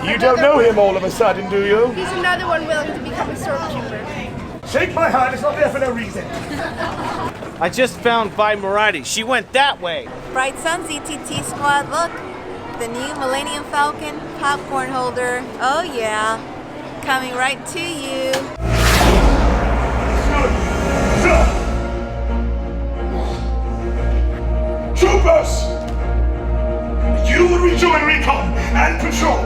You don't know him all of a sudden, do you? He's another one willing to become a stormtrooper. Shake my hand, it's not there for no reason. I just found Vi Moriarty. She went that way. Bright Sun's ETT squad, look. The new Millennium Falcon popcorn holder. Oh yeah. Coming right to you. Troopers! You will rejoin recon and patrol.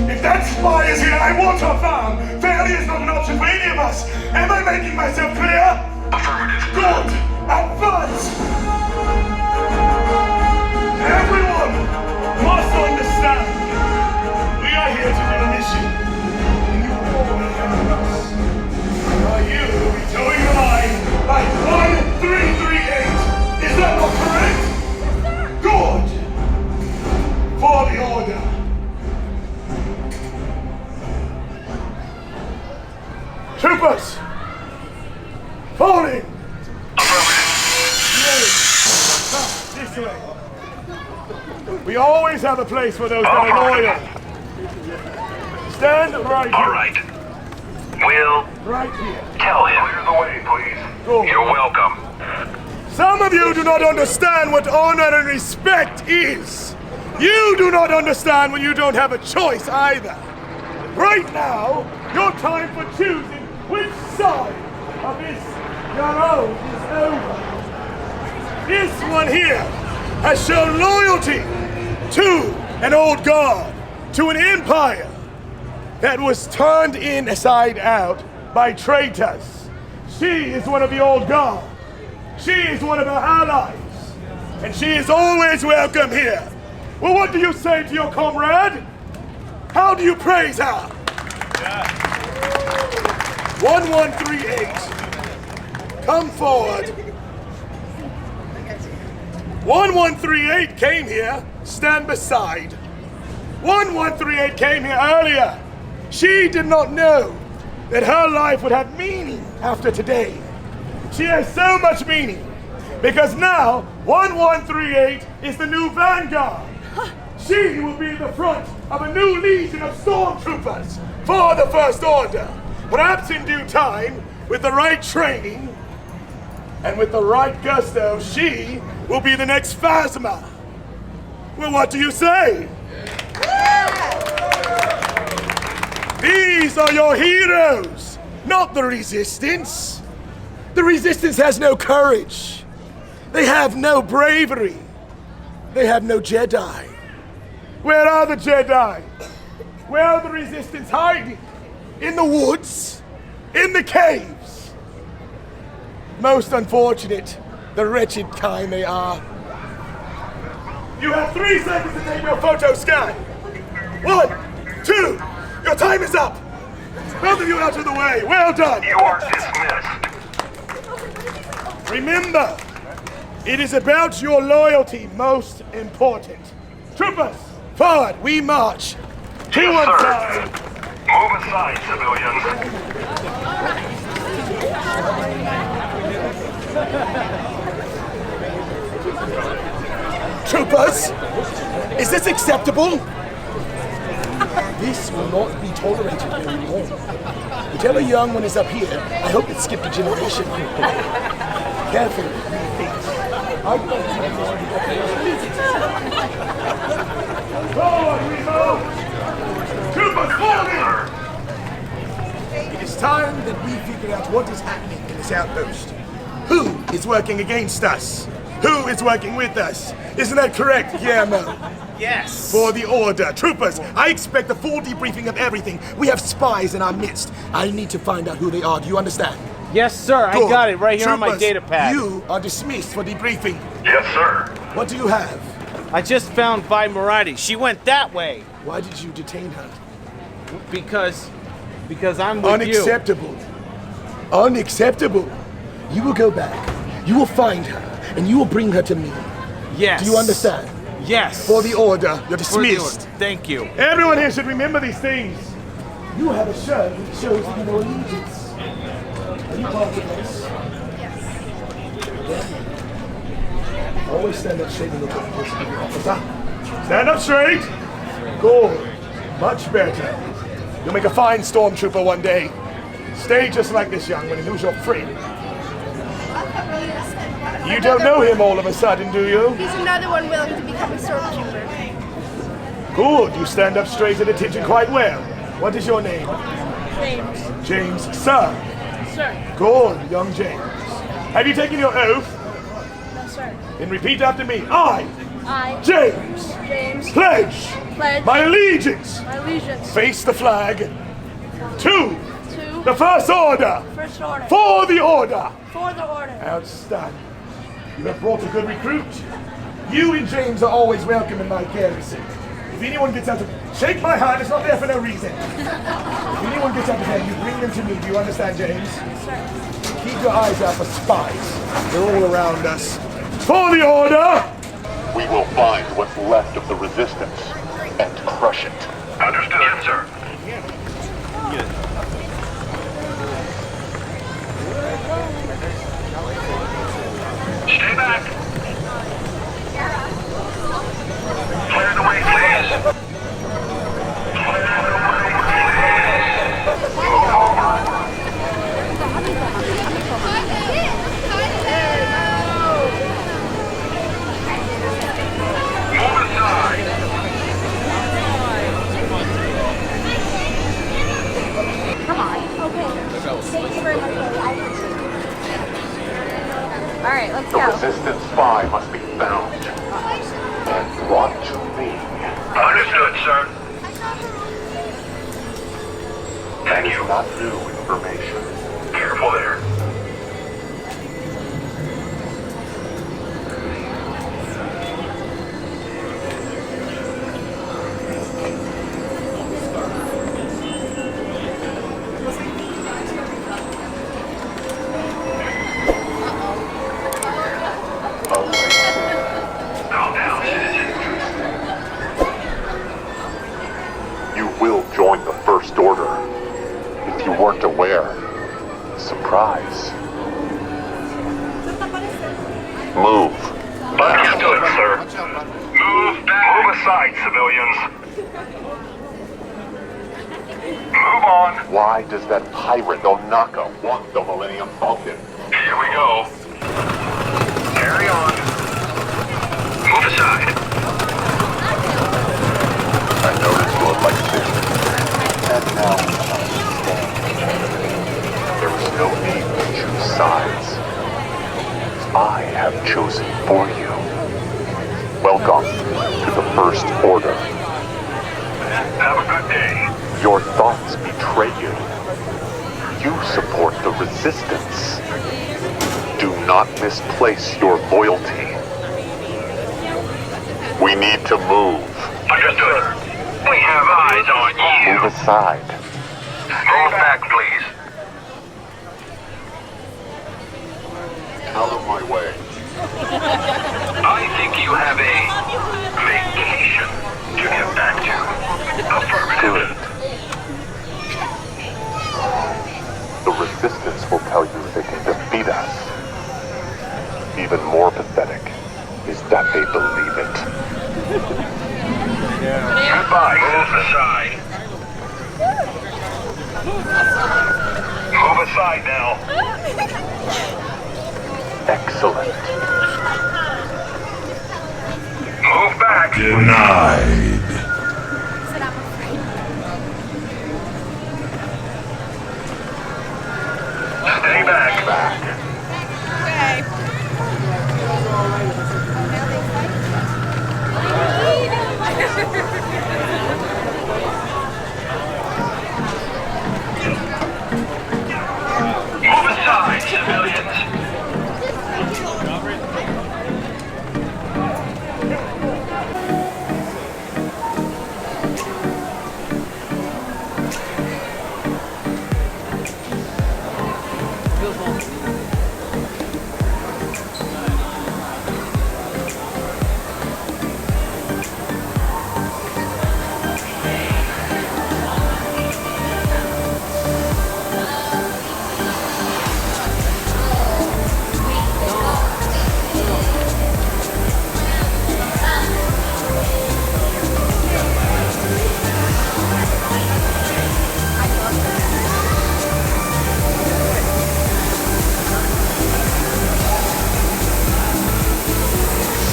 If that spy is here, I want her found. Failure is not an option for any of us. Am I making myself clear? Affirmative. Good. Advance! Everyone must understand. We are here to do a mission. And you all will help us. Now you will be towing the line by 1338. Is that not correct? Good! For the order. Troopers! Falling! This way. We always have a place for those that are loyal. Stand right here. All right. We'll Right here. tell him. Clear the way, please. Go. You're welcome. Some of you do not understand what honor and respect is. You do not understand when you don't have a choice either. Right now, your time for choosing which side of this your own is over. This one here has shown loyalty to an old guard, to an empire that was turned inside out by traitors. She is one of the old guard. She is one of our allies, and she is always welcome here. Well, what do you say to your comrade? How do you praise her? 1138. Come forward. 1138 came here. Stand beside. 1138 came here earlier. She did not know that her life would have meaning after today. She has so much meaning because now 1138 is the new vanguard. She will be in the front of a new legion of stormtroopers for the First Order. Perhaps in due time, with the right training and with the right gusto, she will be the next Phasma. Well, what do you say? These are your heroes, not the Resistance. The Resistance has no courage. They have no bravery. They have no Jedi. Where are the Jedi? Where are the Resistance hiding? In the woods? In the caves? Most unfortunate, the wretched kind they are. You have 3 seconds to take your photo scan. 1, 2, your time is up. Both of you out of the way. Well done. You are dismissed. Remember, it is about your loyalty most important. Troopers, forward, we march. To one Yes, sir. side. Move aside, civilians. Troopers, is this acceptable? This will not be tolerated anymore. Whichever young one is up here, I hope it skipped a generation. Careful. Forward, we move! Troopers, forward! It is time that we figure out what is happening in this outpost. Who is working against us? Who is working with us? Isn't that correct, Guillermo? Yes. For the Order. Troopers, I expect a full debriefing of everything. We have spies in our midst. I need to find out who they are. Do you understand? Yes, sir. Good. I got it right here on my Troopers, data pad. You are dismissed for debriefing. Yes, sir. What do you have? I just found Vi Moriarty. She went that way. Why did you detain her? Because I'm with Unacceptable. Unacceptable. You will go back. You will find her, and you will bring her to me. you. Yes. Do you understand? Yes. For the Order, you're For the dismissed. order. Thank you. Everyone here should remember these things. You have a shirt that shows your allegiance. Are you part of this? Yes. Always stand up straight and look at the person of your officer. Stand up straight. Good. Much better. You'll make a fine stormtrooper one day. Stay just like this, young one, and lose your friend. You don't know him all of a sudden, do you? He's another one willing to become a stormtrooper. Good. You stand up straight at attention quite well. What is your name? James. James, sir. Sir. Good, young James. Have you taken your oath? No, sir. Then repeat after me. I, James, James. pledge my allegiance. My allegiance. Face the flag. To To the First Order. First Order. For the Order. For the Order. Outstanding. You have brought a good recruit. You and James are always welcome in my garrison. If anyone gets out of... Shake my hand, it's not there for no reason. If anyone gets out of hand, you bring them to me. Do you understand, James? Sir. Keep your eyes out for spies. They're all around us. For the Order! We will find what's left of the Resistance and crush it. Understood. Yes, sir. Stay back. Clear the way, please. Move aside. All right, let's The go. Resistance Spy must be found and brought to me. Understood, sir. Thank you. Not new information. Careful there. Calm down, citizen. You will join the First Order. If you weren't aware, surprise. Move. Understood, sir. Move back. Move aside, civilians. Move on. Why does that pirate Onaka want the Millennium Falcon? Here we go. Carry on. Move aside. I noticed your lightsaber. And now I understand. There is no need to choose sides. I have chosen for you. Welcome to the First Order. Have a good day. Your thoughts betray you. You support the Resistance. Do not misplace your loyalty. We need to move. Understood. We have eyes on you. Move aside. Move back, please. Out of my way. I think you have a vacation to get back to. Affirmative. Good. The Resistance will tell you they can defeat us. Even more pathetic is that they believe it. Goodbye. Move aside. Move aside now. Excellent. Move back. Denied. Stay back.